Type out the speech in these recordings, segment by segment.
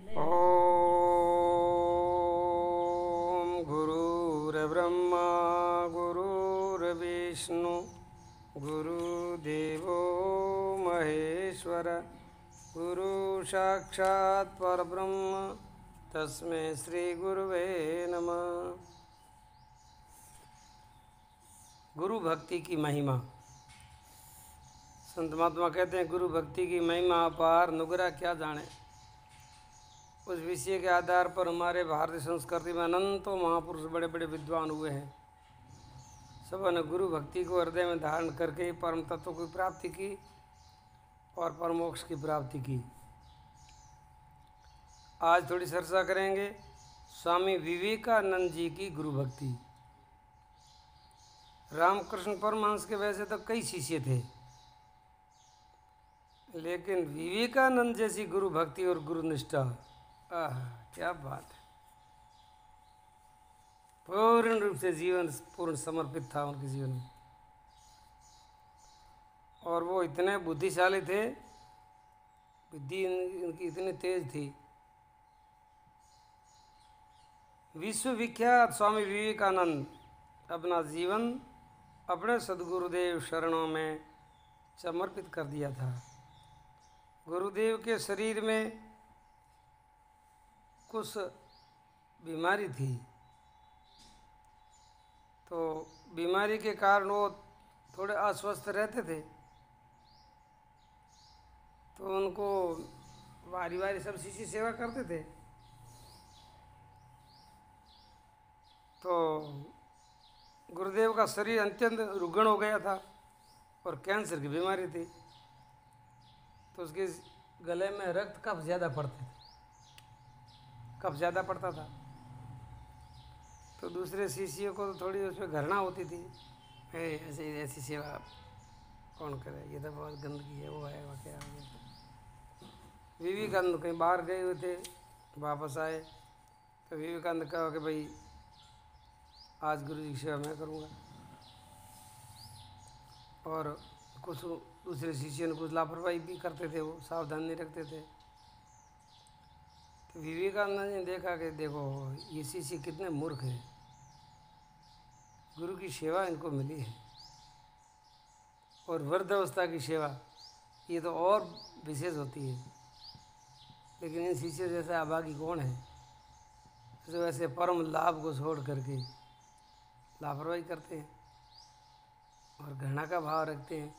ओम गुरुर्ब्रह्मा गुरुर्विष्णु गुरुदेवो महेश्वर गुरु साक्षात् परब्रह्म तस्मै श्री गुरुवे नमः। गुरु भक्ति की महिमा। संत महात्मा कहते हैं गुरु भक्ति की महिमा अपार, नुगरा क्या जाने। उस विषय के आधार पर हमारे भारतीय संस्कृति में अनंतों महापुरुष बड़े बड़े विद्वान हुए हैं। सबने गुरु भक्ति को हृदय में धारण करके परम तत्व की प्राप्ति की और परमोक्ष की प्राप्ति की। आज थोड़ी चर्चा करेंगे स्वामी विवेकानंद जी की गुरु भक्ति। रामकृष्ण परमहंस के वैसे तो कई शिष्य थे, लेकिन विवेकानंद जैसी गुरु भक्ति और गुरु निष्ठा, आह क्या बात है। पूर्ण रूप से जीवन पूर्ण समर्पित था उनके जीवन में। और वो इतने बुद्धिशाली थे, बुद्धि इनकी इतनी तेज थी। विश्वविख्यात स्वामी विवेकानंद अपना जीवन अपने सद्गुरुदेव शरणों में समर्पित कर दिया था। गुरुदेव के शरीर में कुछ बीमारी थी, तो बीमारी के कारण वो थोड़े अस्वस्थ रहते थे। तो उनको बारी बारी सब शिष्य सेवा करते थे। तो गुरुदेव का शरीर अत्यंत रुग्ण हो गया था और कैंसर की बीमारी थी। तो उसके गले में रक्त कफ ज़्यादा पड़ते थे, कफ ज़्यादा पड़ता था। तो दूसरे शिष्यों को तो थोड़ी उसमें घृणा होती थी, ऐसी ऐसी सेवा कौन करे, ये तो बहुत गंदगी है, वो है वो क्या है। विवेकानंद कहीं बाहर गए हुए थे, वापस आए तो विवेकानंद कहा कि भाई आज गुरु जी की सेवा मैं करूँगा। और कुछ दूसरे शिष्यों ने कुछ लापरवाही भी करते थे, वो सावधान नहीं रखते थे। तो विवेकानंद ने देखा कि देखो ये शिष्य कितने मूर्ख हैं, गुरु की सेवा इनको मिली है और वृद्धावस्था की सेवा ये तो और विशेष होती है। लेकिन इन शिष्यों जैसा अभागी कौन है जो ऐसे परम लाभ को छोड़ करके लापरवाही करते हैं और घृणा का भाव रखते हैं।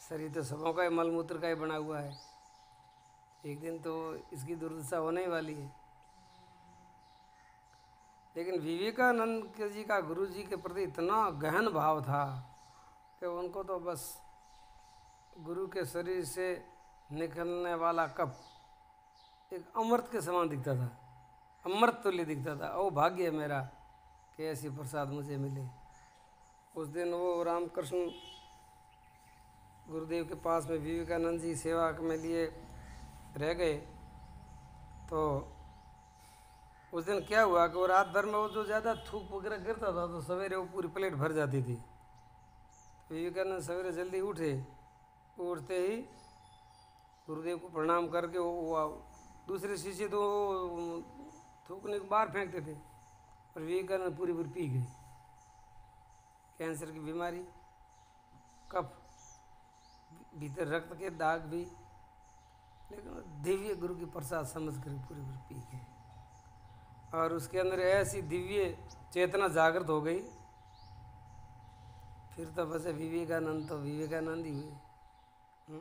शरीर तो सबों का ही मलमूत्र का ही बना हुआ है, एक दिन तो इसकी दुर्दशा होने ही वाली है। लेकिन विवेकानंद जी का गुरु जी के प्रति इतना गहन भाव था कि उनको तो बस गुरु के शरीर से निकलने वाला कप एक अमृत के समान दिखता था, अमृत तुल्य दिखता था। ओ भाग्य है मेरा कि ऐसी प्रसाद मुझे मिले। उस दिन वो रामकृष्ण गुरुदेव के पास में विवेकानंद जी सेवा में लिए रह गए। तो उस दिन क्या हुआ कि वो रात भर में वो जो ज़्यादा थूक वगैरह गिरता था तो सवेरे वो पूरी प्लेट भर जाती थी। तो विवेकानंद सवेरे जल्दी उठे, उठते ही गुरुदेव को प्रणाम करके वो दूसरे शिष्य तो थूकने को बाहर फेंकते थे, और विवेकानंद पूरी पूरी पी गए। कैंसर की बीमारी, कफ, भीतर रक्त के दाग भी, लेकिन दिव्य गुरु की प्रसाद समझ कर पूरी पूरी पी गए। और उसके अंदर ऐसी दिव्य चेतना जागृत हो गई, फिर तो बस विवेकानंद तो विवेकानंद ही हुए।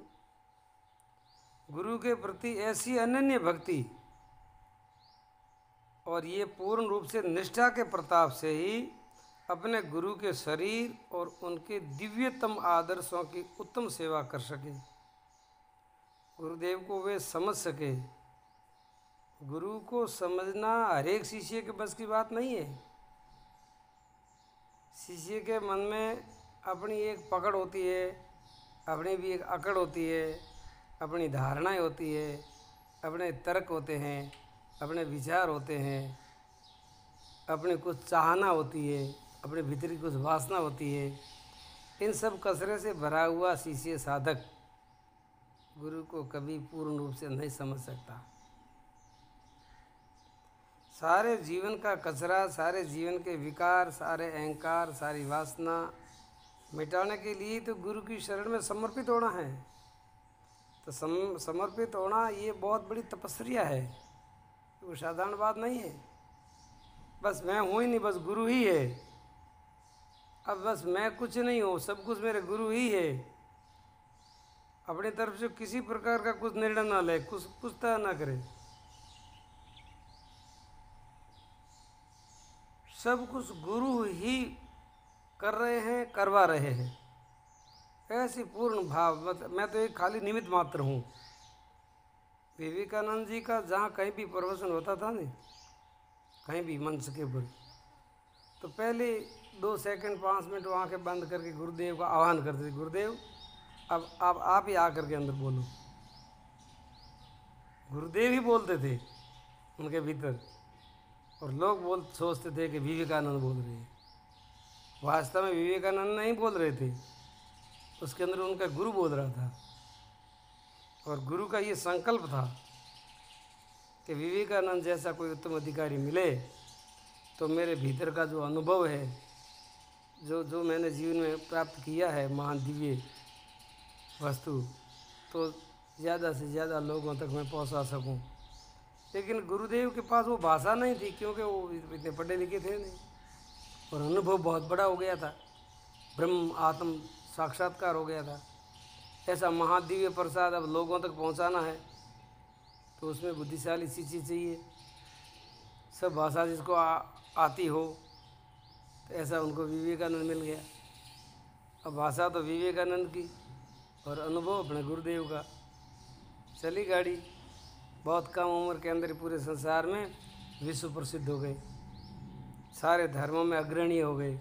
गुरु के प्रति ऐसी अनन्य भक्ति और ये पूर्ण रूप से निष्ठा के प्रताप से ही अपने गुरु के शरीर और उनके दिव्यतम आदर्शों की उत्तम सेवा कर सके, गुरुदेव को वे समझ सके। गुरु को समझना हर एक शिष्य के बस की बात नहीं है। शिष्य के मन में अपनी एक पकड़ होती है, अपनी भी एक अकड़ होती है, अपनी धारणाएं होती है, अपने तर्क होते हैं, अपने विचार होते हैं, अपनी कुछ चाहना होती है, अपने भीतर की कुछ वासना होती है। इन सब कसरे से भरा हुआ शिष्य साधक गुरु को कभी पूर्ण रूप से नहीं समझ सकता। सारे जीवन का कचरा, सारे जीवन के विकार, सारे अहंकार, सारी वासना मिटाने के लिए तो गुरु की शरण में समर्पित होना है। तो समर्पित होना ये बहुत बड़ी तपस्या है, वो साधारण बात नहीं है। बस मैं हूँ ही नहीं, बस गुरु ही है। अब बस मैं कुछ नहीं हूँ, सब कुछ मेरे गुरु ही है। अपनी तरफ से किसी प्रकार का कुछ निर्णय ना ले, कुछ तय ना करे, सब कुछ गुरु ही कर रहे हैं, करवा रहे हैं। ऐसी पूर्ण भाव, मैं तो एक खाली निमित्त मात्र हूँ। विवेकानंद जी का जहाँ कहीं भी प्रवचन होता था नहीं, कहीं भी मंच के ऊपर, तो पहले 2 सेकंड 5 मिनट वो आँखें बंद करके गुरुदेव का आह्वान करते थे, गुरुदेव अब आप ही आकर के अंदर बोलो। गुरुदेव ही बोलते थे उनके भीतर, और लोग सोचते थे कि विवेकानंद बोल रहे हैं। वास्तव में विवेकानंद नहीं बोल रहे थे, उसके अंदर उनका गुरु बोल रहा था। और गुरु का ये संकल्प था कि विवेकानंद जैसा कोई उत्तम अधिकारी मिले तो मेरे भीतर का जो अनुभव है, जो मैंने जीवन में प्राप्त किया है महान दिव्य वस्तु, तो ज़्यादा से ज़्यादा लोगों तक मैं पहुंचा सकूं। लेकिन गुरुदेव के पास वो भाषा नहीं थी, क्योंकि वो इतने पढ़े लिखे थे नहीं, और अनुभव बहुत बड़ा हो गया था, ब्रह्म आत्म साक्षात्कार हो गया था। ऐसा महादिव्य प्रसाद अब लोगों तक पहुंचाना है तो उसमें बुद्धिशाली सी चीज़ चाहिए। सब भाषा जिसको आती हो, तो ऐसा उनको विवेकानंद मिल गया। अब भाषा तो विवेकानंद की और अनुभव अपने गुरुदेव का। चली गाड़ी, बहुत कम उम्र के अंदर पूरे संसार में विश्व प्रसिद्ध हो गए, सारे धर्मों में अग्रणी हो गए,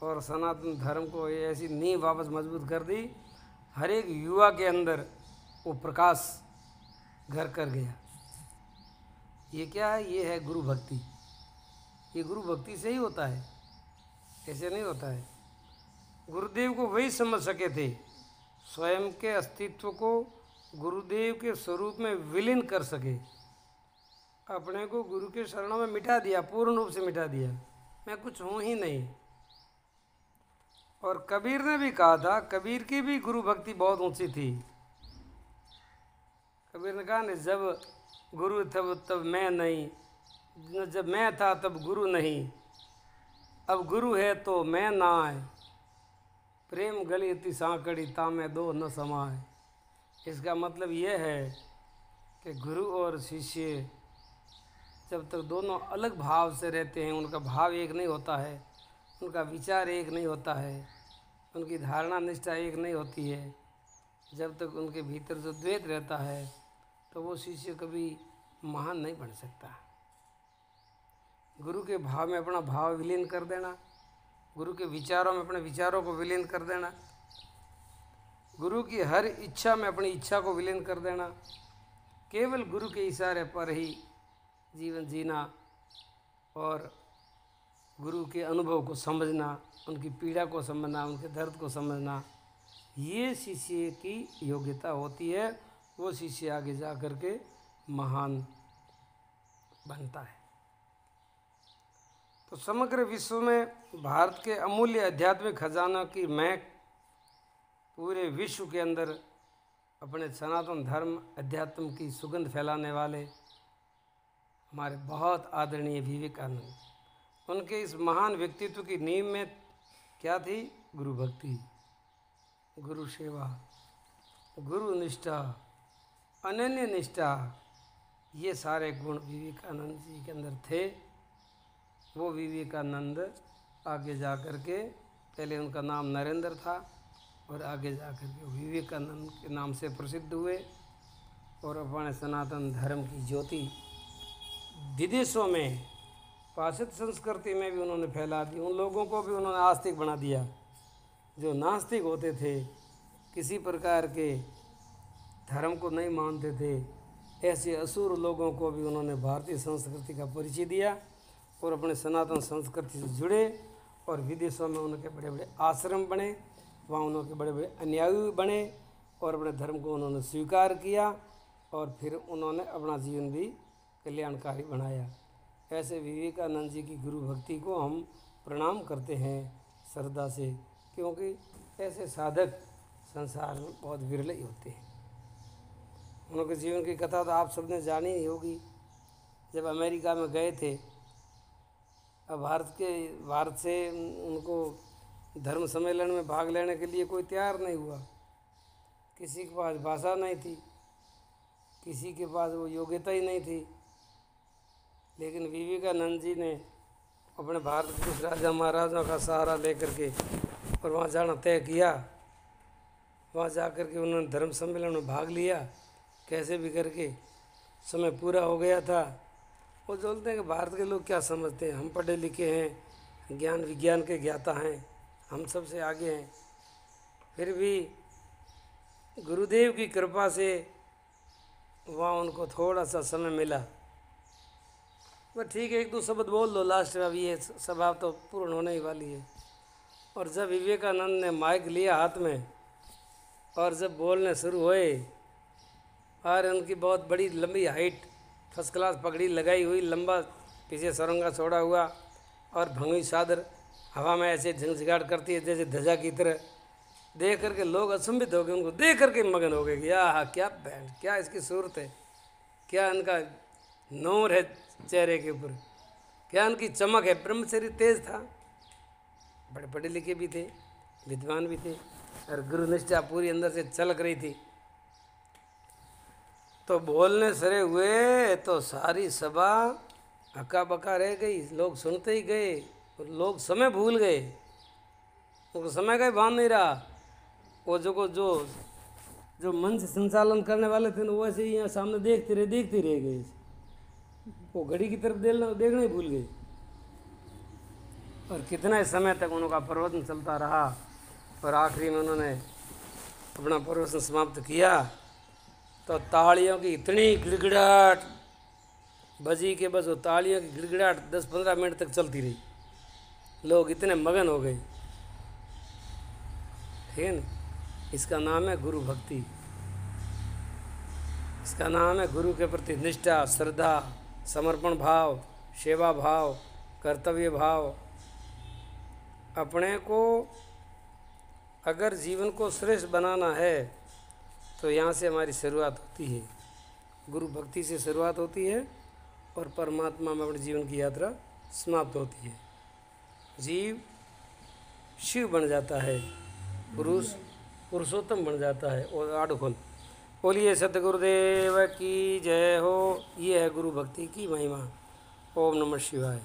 और सनातन धर्म को ऐसी नींव वापस मजबूत कर दी, हर एक युवा के अंदर वो प्रकाश घर कर गया। ये क्या है? ये है गुरु भक्ति। ये गुरु भक्ति से ही होता है, ऐसे नहीं होता है। गुरुदेव को वही समझ सके थे, स्वयं के अस्तित्व को गुरुदेव के स्वरूप में विलीन कर सके, अपने को गुरु के शरणों में मिटा दिया, पूर्ण रूप से मिटा दिया, मैं कुछ हूँ ही नहीं। और कबीर ने भी कहा था, कबीर की भी गुरु भक्ति बहुत ऊंची थी। कबीर ने कहा, जब गुरु तब मैं नहीं, जब मैं था तब गुरु नहीं, अब गुरु है तो मैं ना आए, प्रेम गली इतनी सांकड़ी तामे दो न समाए। इसका मतलब यह है कि गुरु और शिष्य जब तक दोनों अलग भाव से रहते हैं, उनका भाव एक नहीं होता है, उनका विचार एक नहीं होता है, उनकी धारणा निष्ठा एक नहीं होती है, जब तक उनके भीतर जो द्वैत रहता है, तो वो शिष्य कभी महान नहीं बन सकता। गुरु के भाव में अपना भाव विलीन कर देना, गुरु के विचारों में अपने विचारों को विलीन कर देना, गुरु की हर इच्छा में अपनी इच्छा को विलीन कर देना, केवल गुरु के इशारे पर ही जीवन जीना, और गुरु के अनुभव को समझना, उनकी पीड़ा को समझना, उनके दर्द को समझना, ये शिष्य की योग्यता होती है। वो शिष्य आगे जा कर के महान बनता है। तो समग्र विश्व में भारत के अमूल्य आध्यात्मिक खजाना की महक पूरे विश्व के अंदर अपने सनातन धर्म अध्यात्म की सुगंध फैलाने वाले हमारे बहुत आदरणीय विवेकानंद, उनके इस महान व्यक्तित्व की नींव में क्या थी? गुरु भक्ति, गुरु सेवा, गुरु निष्ठा, अनन्य निष्ठा, ये सारे गुण विवेकानंद जी के अंदर थे। वो विवेकानंद आगे जा कर के, पहले उनका नाम नरेंद्र था और आगे जा कर के विवेकानंद के नाम से प्रसिद्ध हुए, और अपने सनातन धर्म की ज्योति विदेशों में, पाश्चात्य संस्कृति में भी उन्होंने फैला दी। उन लोगों को भी उन्होंने आस्तिक बना दिया जो नास्तिक होते थे, किसी प्रकार के धर्म को नहीं मानते थे। ऐसे असुर लोगों को भी उन्होंने भारतीय संस्कृति का परिचय दिया और अपने सनातन संस्कृति से जुड़े, और विदेशों में उनके बड़े बड़े आश्रम बने, वहाँ उनके बड़े बड़े अनुयायी बने, और अपने धर्म को उन्होंने स्वीकार किया, और फिर उन्होंने अपना जीवन भी कल्याणकारी बनाया। ऐसे विवेकानंद जी की गुरु भक्ति को हम प्रणाम करते हैं श्रद्धा से, क्योंकि ऐसे साधक संसार में बहुत विरले ही होते हैं। उनके जीवन की कथा तो आप सबने जानी ही होगी। जब अमेरिका में गए थे, अब भारत से उनको धर्म सम्मेलन में भाग लेने के लिए कोई तैयार नहीं हुआ। किसी के पास भाषा नहीं थी, किसी के पास वो योग्यता ही नहीं थी। लेकिन विवेकानंद जी ने अपने भारत के कुछ राजा महाराजाओं का सहारा लेकर के और वहाँ जाना तय किया। वहाँ जा कर के उन्होंने धर्म सम्मेलन में भाग लिया। कैसे भी करके समय पूरा हो गया था। वो बोलते हैं कि भारत के लोग क्या समझते हैं, हम पढ़े लिखे हैं, ज्ञान विज्ञान के ज्ञाता हैं, हम सबसे आगे हैं। फिर भी गुरुदेव की कृपा से वहाँ उनको थोड़ा सा समय मिला। वह ठीक है, एक दो शब्द बोल दो लास्ट में, अभी ये सभा तो पूर्ण होने ही वाली है। और जब विवेकानंद ने माइक लिया हाथ में और जब बोलने शुरू हुए, और उनकी बहुत बड़ी लंबी हाइट, फर्स्ट क्लास पगड़ी लगाई हुई, लंबा पीछे सरंगा छोड़ा हुआ और भंगी चादर हवा में ऐसे झंझगाट करती है जैसे ध्वजा की तरह, देख करके लोग अचंभित हो गए। उनको देख करके मगन हो गए कि आह क्या बैंड, क्या इसकी सूरत है, क्या इनका नूर है चेहरे के ऊपर, क्या इनकी चमक है। ब्रह्मचर्य तेज था, बड़े पढ़े लिखे भी थे, विद्वान भी थे, और गुरुनिष्ठा पूरी अंदर से छलक रही थी। तो बोलने सरे हुए तो सारी सभा हक्का बक्का रह गई। लोग सुनते ही गए और लोग समय भूल गए, उनको समय का ही भान नहीं रहा। वो जो मंच संचालन करने वाले थे वो ऐसे ही यहाँ सामने देखते रह गए। वो घड़ी की तरफ देखना ही भूल गए। और कितना समय तक उनका प्रवचन चलता रहा और आखिरी में उन्होंने अपना प्रवचन समाप्त किया तो तालियों की इतनी गिड़गिड़ाहट बजी के बस वो तालियों की गिड़गिड़ाहट 10-15 मिनट तक चलती रही। लोग इतने मगन हो गए। ठीक है ना, इसका नाम है गुरु भक्ति, इसका नाम है गुरु के प्रति निष्ठा, श्रद्धा, समर्पण भाव, सेवा भाव, कर्तव्य भाव। अपने को अगर जीवन को श्रेष्ठ बनाना है तो यहाँ से हमारी शुरुआत होती है, गुरु भक्ति से शुरुआत होती है और परमात्मा में अपने जीवन की यात्रा समाप्त होती है। जीव शिव बन जाता है, पुरुषोत्तम बन जाता है। और आडखोल बोलिए सतगुरुदेव की जय हो। ये है गुरु भक्ति की महिमा। ओम नमः शिवाय।